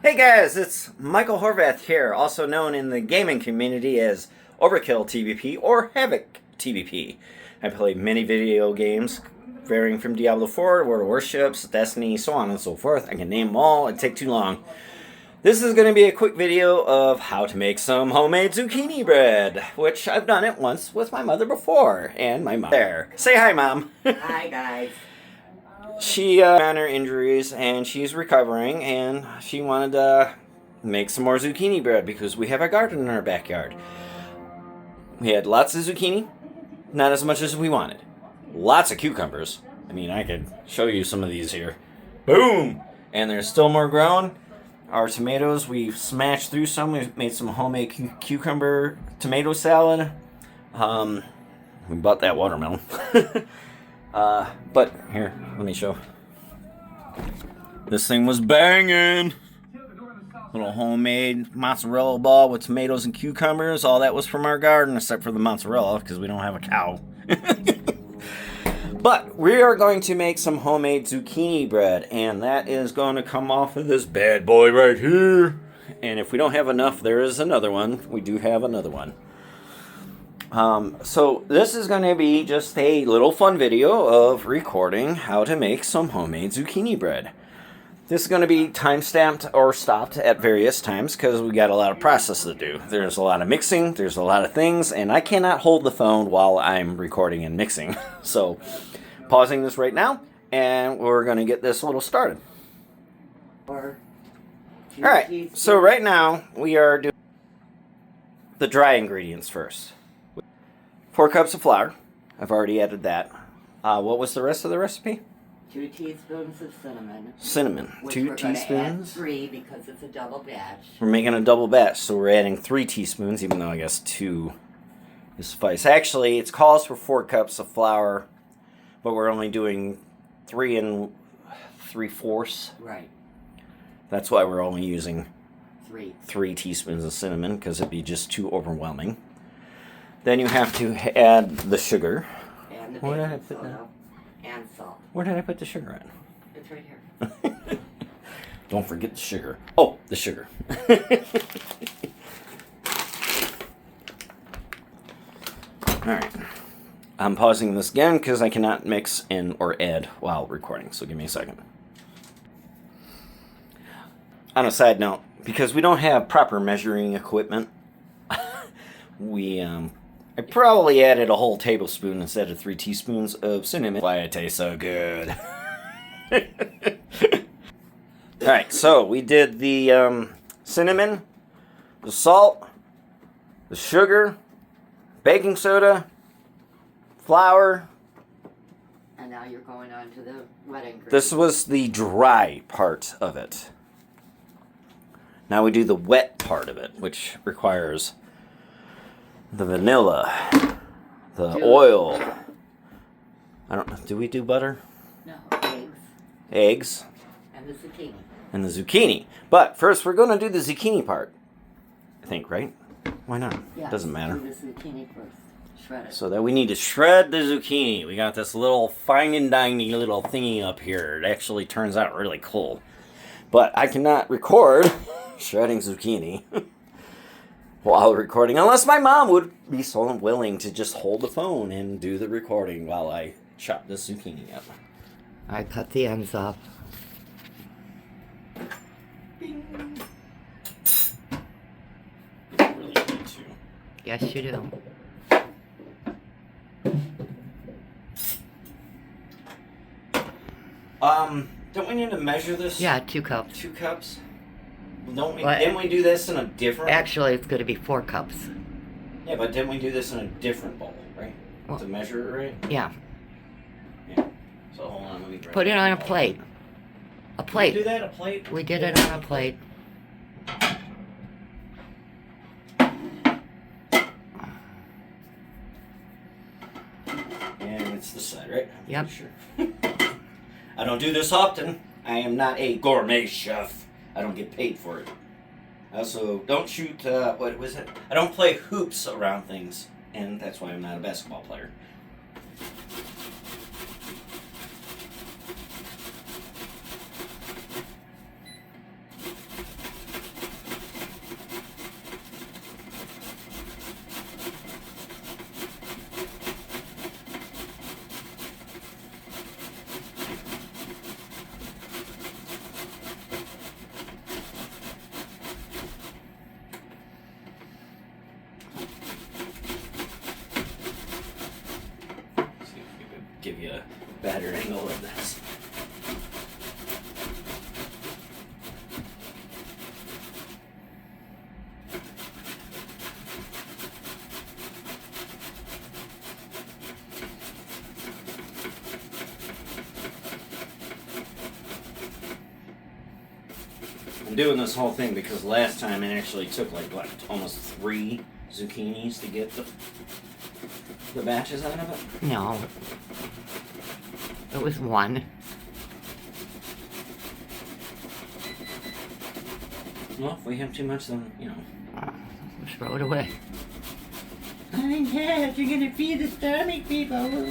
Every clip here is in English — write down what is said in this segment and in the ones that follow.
Hey guys, it's Michael Horvath here, also known in the gaming community as Overkill TVP or Havoc TVP. I play many video games, varying from Diablo 4, World of Warships, Destiny, so on and so forth. I can name them all, it'd take too long. This is going to be a quick video of how to make some homemade zucchini bread, which I've done it once with my mother before, and my mom. There. Say hi, Mom. Hi, guys. She had her injuries and she's recovering, and she wanted to make some more zucchini bread because we have a garden in our backyard. We had lots of zucchini, not as much as we wanted. Lots of cucumbers. I mean, I could show you some of these here. Boom! And there's still more growing. Our tomatoes, we've smashed through some. We've made some homemade cucumber tomato salad. We bought that watermelon. But here, let me show. This thing was banging. Little homemade mozzarella ball with tomatoes and cucumbers. All that was from our garden, except for the mozzarella, because we don't have a cow. But we are going to make some homemade zucchini bread, and that is going to come off of this bad boy right here. And if we don't have enough, there is another one. We do have another one. So this is going to be just a little fun video of recording how to make some homemade zucchini bread. This is going to be time-stamped or stopped at various times because we got a lot of process to do. There's a lot of mixing, there's a lot of things, and I cannot hold the phone while I'm recording and mixing. So, pausing this right now, and we're going to get this little started. Alright, so right now we are doing the dry ingredients first. 4 cups of flour. I've already added that. What was the rest of the recipe? 2 teaspoons of cinnamon. Cinnamon. 2 teaspoons. 3 because it's a double batch. We're making a double batch, so we're adding 3 teaspoons, even though I guess 2 is suffice. Actually, it calls for 4 cups of flour, but we're only doing 3 3/4. Right. That's why we're only using 3 teaspoons of cinnamon, because it'd be just too overwhelming. Then you have to add the sugar. And the Where did I baking put soda that? and salt. Where did I put the sugar at? It's right here. Don't forget the sugar. Oh, the sugar. Alright. I'm pausing this again because I cannot mix in or add while recording, so give me a second. On a side note, because we don't have proper measuring equipment, I probably added a whole tablespoon instead of 3 teaspoons of cinnamon. Why it tastes so good. Alright, so we did the cinnamon, the salt, the sugar, baking soda, flour. And now you're going on to the wet ingredients. This was the dry part of it. Now we do the wet part of it, which requires the vanilla, the oil. I don't know. Do we do butter? No, eggs. Eggs. And the zucchini. And the zucchini. But first we're going to do the zucchini part. I think, right? Why not? Yeah, Doesn't matter. Do the zucchini first. Shred it. So that we need to shred the zucchini. We got this little fine and diney little thingy up here. It actually turns out really cool. But I cannot record shredding zucchini while recording, unless my mom would be so willing to just hold the phone and do the recording while I chop this zucchini up. I cut the ends off. Bing. You don't really need to. Yes, you do. Don't we need to measure this? Yeah, 2 cups. 2 cups? Don't we? What? Didn't we do this in a different? Actually, it's going to be 4 cups. Yeah, but didn't we do this in a different bowl, right? Well, to measure it right? Yeah. Yeah. So hold on, let me grab Put it on a plate. A plate. Did we do that? A plate? We did it on a plate. And it's this side, right? I'm Yep. pretty sure. I don't do this often. I am not a gourmet chef. I don't get paid for it. I also don't shoot, what was it? I don't play hoops around things. And that's why I'm not a basketball player. better angle of this. I'm doing this whole thing because last time it actually took like what, almost 3 zucchinis to get the batches out of it? No. It was 1. Well, if we have too much, then, you know. Just throw it away. Yes, you're gonna feed the stomach, people.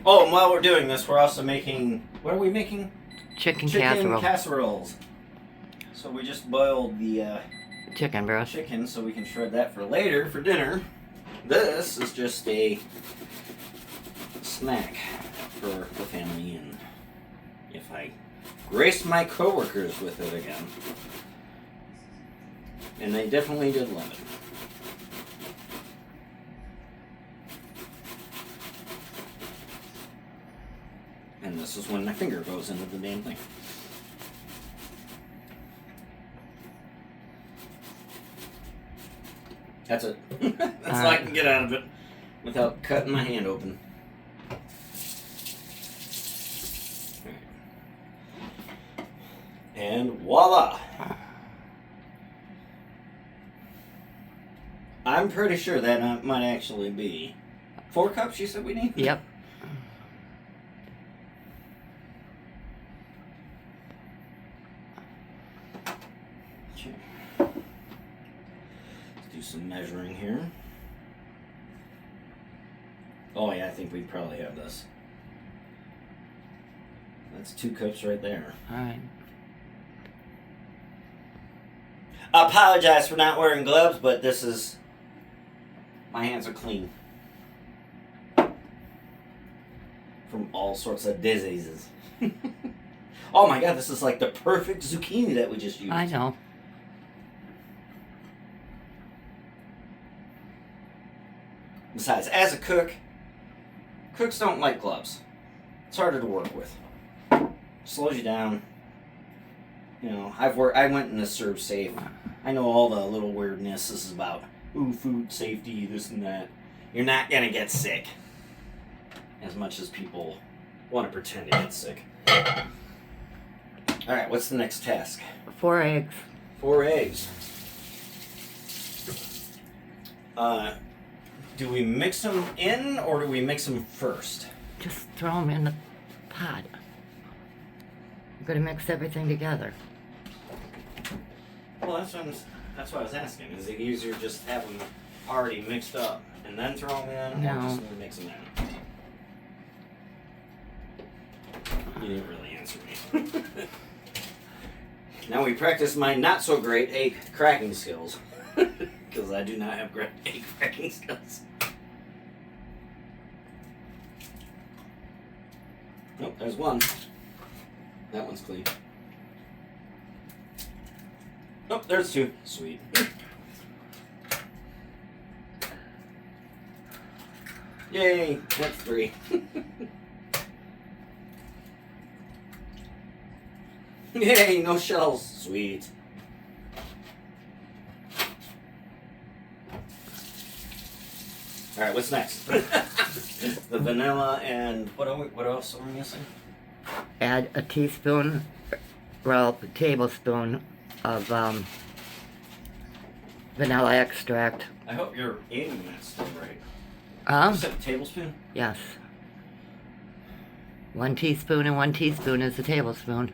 Oh, and while we're doing this, we're also making, what are we making? Chicken casseroles. So we just boiled the chicken breast. chicken so we can shred that for later for dinner. This is just a snack for the family, and if I grace my coworkers with it again. And they definitely did love it. And this is when my finger goes into the damn thing. That's it. That's all I can get out of it without cutting my hand open. And voila! I'm pretty sure that might actually be 4 cups you said we need? Yep. Okay. Let's do some measuring here. Oh yeah, I think we probably have this. That's 2 cups right there. Alright. I apologize for not wearing gloves, but this is... my hands are clean. From all sorts of diseases. Oh my god, this is like the perfect zucchini that we just used. I know. Besides, as a cook, cooks don't like gloves. It's harder to work with. Slows you down. You know, I went in the ServSafe. I know all the little weirdness. This is about, food safety, this and that. You're not gonna get sick. As much as people want to pretend to get sick. Alright, what's the next task? 4 eggs. 4 eggs. Do we mix them in, or do we mix them first? Just throw them in the pot. You're going to mix everything together. Well, that's what I was asking. Is it easier just to have them already mixed up and then throw them in, or just mix them in? You didn't really answer me. Now we practice my not so great egg cracking skills. Because I do not have great egg cracking skills. Nope, there's one. That one's clean. Oh, there's 2. Sweet. Yay, that's 3. Yay, no shells. Sweet. Alright, what's next? The vanilla and what else are we missing? Add a tablespoon of vanilla extract. I hope you're aiming that still right. You said a tablespoon? Yes. 1 teaspoon and 1 teaspoon is a tablespoon.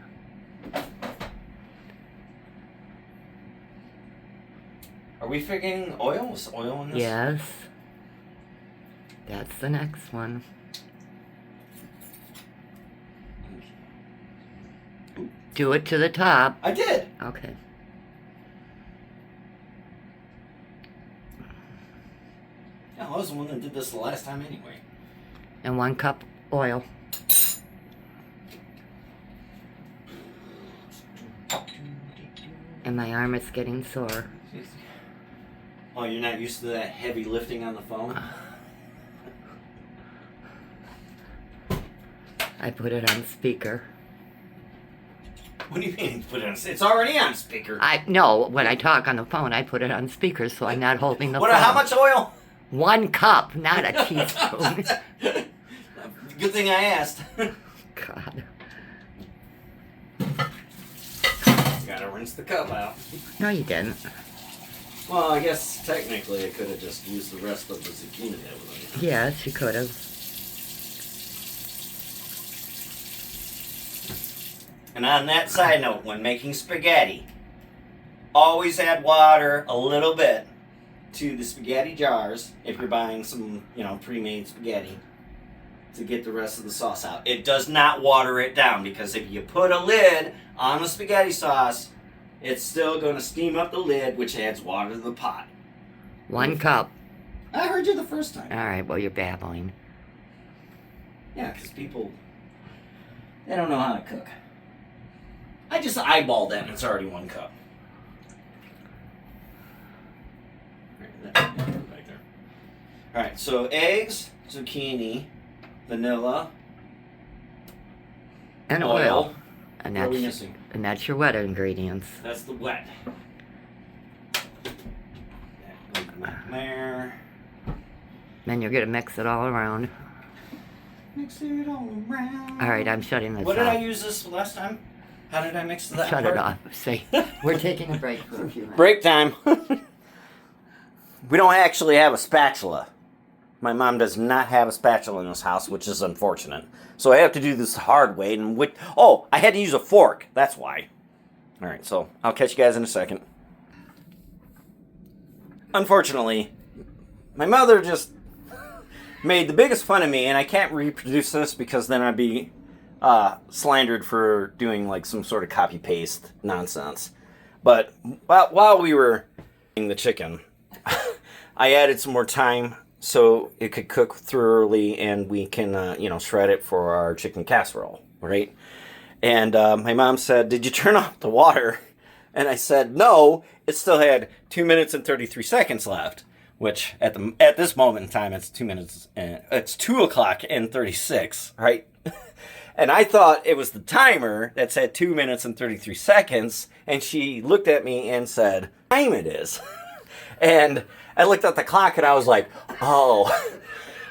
Are we forgetting oil? Is oil in this? Yes. That's the next one. Do it to the top. I did. Okay. Yeah, I was the one that did this the last time anyway. And 1 cup oil. And my arm is getting sore. Oh, you're not used to that heavy lifting on the phone? I put it on speaker. What do you mean put it on? It's already on speaker. No, when I talk on the phone, I put it on speaker so I'm not holding the phone. How much oil? 1 cup, not a teaspoon. Good thing I asked. God. Gotta rinse the cup out. No, you didn't. Well, I guess technically I could have just used the rest of the zucchini that was on it. Yes, you could have. And on that side note, when making spaghetti, always add water a little bit to the spaghetti jars if you're buying some, pre-made spaghetti to get the rest of the sauce out. It does not water it down because if you put a lid on the spaghetti sauce, it's still going to steam up the lid, which adds water to the pot. 1 cup. I heard you the first time. All right, well, you're babbling. Yeah, because people, they don't know how to cook. I just eyeballed that and it's already 1 cup. Right there. Alright, so eggs, zucchini, vanilla, And oil. And what are we missing? And that's your wet ingredients. That's the wet. There. Then you're going to mix it all around. Mix it all around. All right, I'm shutting this off. What did I use this last time? How did I mix that? Shut it off. See, we're taking a break for a few minutes. Break time. We don't actually have a spatula. My mom does not have a spatula in this house, which is unfortunate. So I have to do this the hard way. I had to use a fork. That's why. All right, so I'll catch you guys in a second. Unfortunately, my mother just made the biggest fun of me, and I can't reproduce this because then I'd be slandered for doing like some sort of copy-paste nonsense. But while we were eating the chicken, I added some more time so it could cook thoroughly and we can, shred it for our chicken casserole, right? And my mom said, "Did you turn off the water?" And I said, "No, it still had 2 minutes and 33 seconds left," which at this moment in time, it's 2 minutes, it's 2 o'clock and 36, right? And I thought it was the timer that said 2 minutes and 33 seconds. And she looked at me and said, "Time it is." And I looked at the clock and I was like, oh.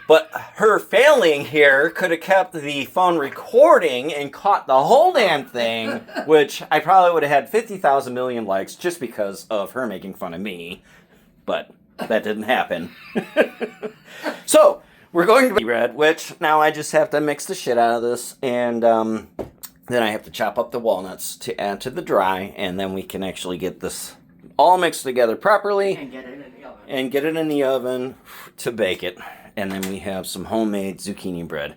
But her failing here could have kept the phone recording and caught the whole damn thing, which I probably would have had 50,000 million likes just because of her making fun of me. But that didn't happen. So, we're going to bread, which now I just have to mix the shit out of this, and then I have to chop up the walnuts to add to the dry, and then we can actually get this all mixed together properly And get it in the oven. and get it in the oven to bake it. And then we have some homemade zucchini bread,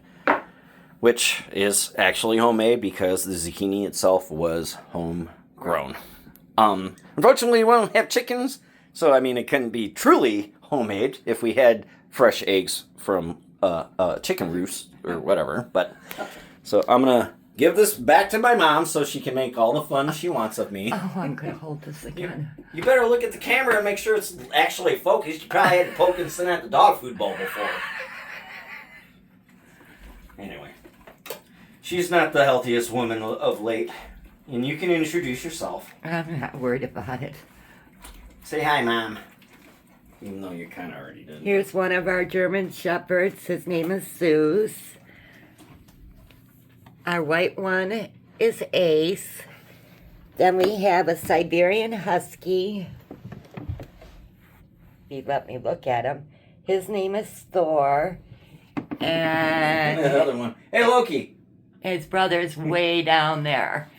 which is actually homemade because the zucchini itself was homegrown. Unfortunately, we don't have chickens, so it couldn't be truly homemade if we had fresh eggs from chicken roost or whatever. But so I'm gonna give this back to my mom so she can make all the fun she wants of me. Oh, I'm going to hold this again. You better look at the camera and make sure it's actually focused. You probably had to poke and sit at the dog food bowl before. Anyway, she's not the healthiest woman of late, and you can introduce yourself. I'm not worried about it. Say hi, Mom. Even though you kind of already did. Here's one of our German shepherds. His name is Zeus. Our white one is Ace. Then we have a Siberian Husky. If you let me look at him. His name is Thor. And The other one. Hey, Loki. his brother's way down there.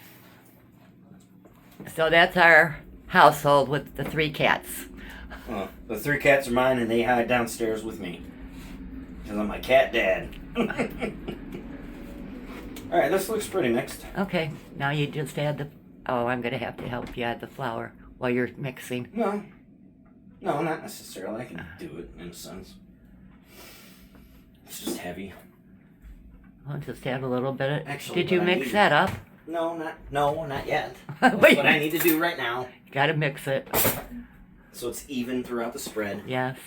So that's our household with the 3 cats. Well, the 3 cats are mine, and they hide downstairs with me. Because I'm my cat dad. All right, this looks pretty mixed. Okay, now you just add the... Oh, I'm going to have to help you add the flour while you're mixing. No, not necessarily. I can do it in a sense. It's just heavy. I'll just add a little bit. Actually, Did you what I mix need- that up? No, not yet. That's Wait. what I need to do right now. Got to mix it. so it's even throughout the spread. Yes.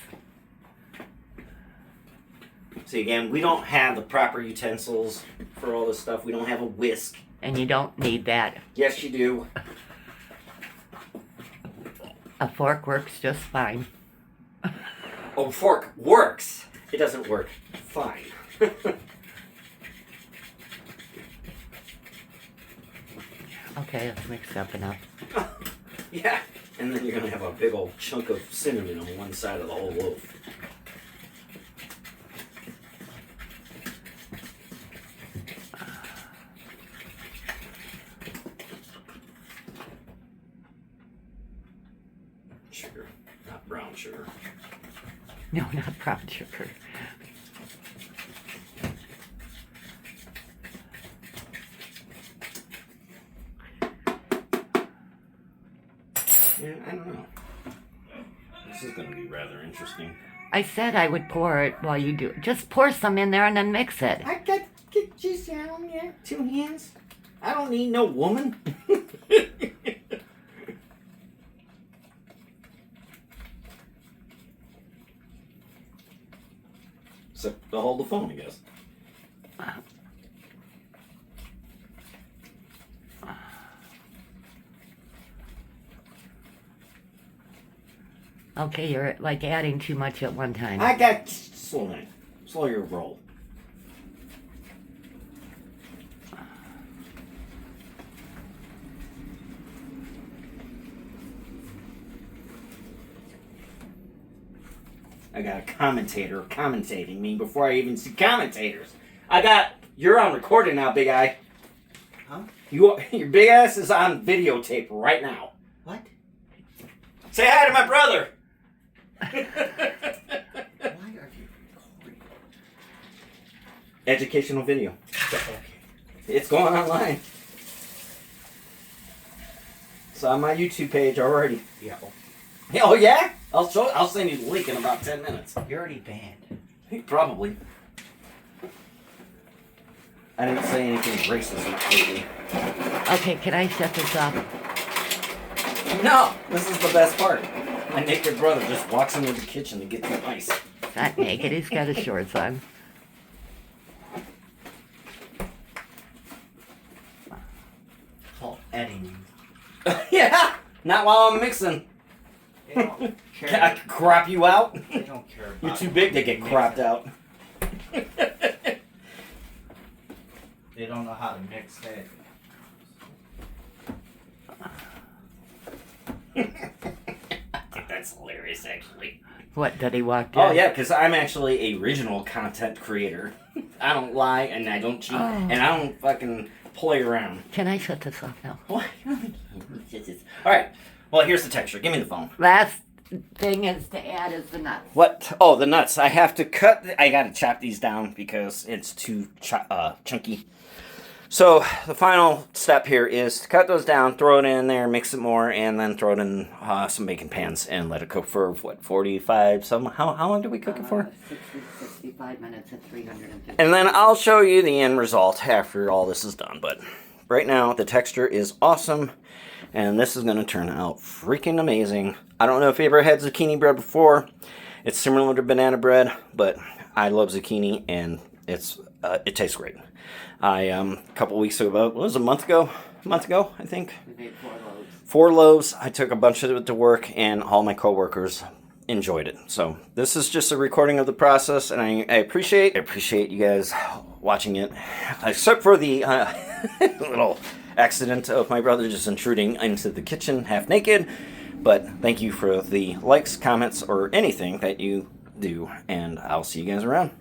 See, again, we don't have the proper utensils for all this stuff. We don't have a whisk. And you don't need that. Yes, you do. A fork works just fine. Oh, fork works. It doesn't work fine. Okay, it's mixed up enough. Yeah, and then you're going to have a big old chunk of cinnamon on one side of the whole loaf. Sugar, not brown sugar. No, not brown sugar. Yeah, I don't know. This is going to be rather interesting. I said I would pour it while you do it. Just pour some in there and then mix it. I got just down, yeah, 2 hands. I don't need no woman. Except to hold the phone, I guess. Okay, you're like adding too much at one time. I got slow down. Slow your roll. I got a commentator commentating me before I even see commentators. You're on recording now, big eye. Huh? Your big ass is on videotape right now. What? Say hi to my brother. Why are you recording? Educational video. Okay. It's going online. It's on my YouTube page already. Yeah. Oh yeah? I'll send you the link in about 10 minutes. You're already banned. Probably. I didn't say anything racist lately. Okay, can I shut this off? No, this is the best part. My naked brother just walks into the kitchen to get the ice. He's not naked, he's got his shorts on. Called editing. Yeah, not while I'm mixing. They don't Can I care. crop you out? They don't care about You're too big to get cropped out. They don't know how to mix it. I think that's hilarious, actually. What, did he walk in? Oh yeah, because I'm actually a original content creator. I don't lie and I don't cheat and I don't fucking play around. Can I shut this off now? What? All right. Well, here's the texture. Give me the phone. Last thing is to add is the nuts. What? Oh, the nuts. I have to cut. I got to chop these down because it's too chunky. So the final step here is to cut those down, throw it in there, mix it more, and then throw it in some baking pans and let it cook for what, 45? How long do we cook it for? 65 minutes at 350. And then I'll show you the end result after all this is done. But right now the texture is awesome, and this is going to turn out freaking amazing. I don't know if you ever had zucchini bread before. It's similar to banana bread, but I love zucchini, and it tastes great. A couple weeks ago, what was it, a month ago, I think. We made 4 loaves. 4 loaves. I took a bunch of it to work, and all my coworkers enjoyed it. So this is just a recording of the process, and I appreciate you guys watching it, except for the little accident of my brother just intruding into the kitchen half naked. But thank you for the likes, comments, or anything that you do, and I'll see you guys around.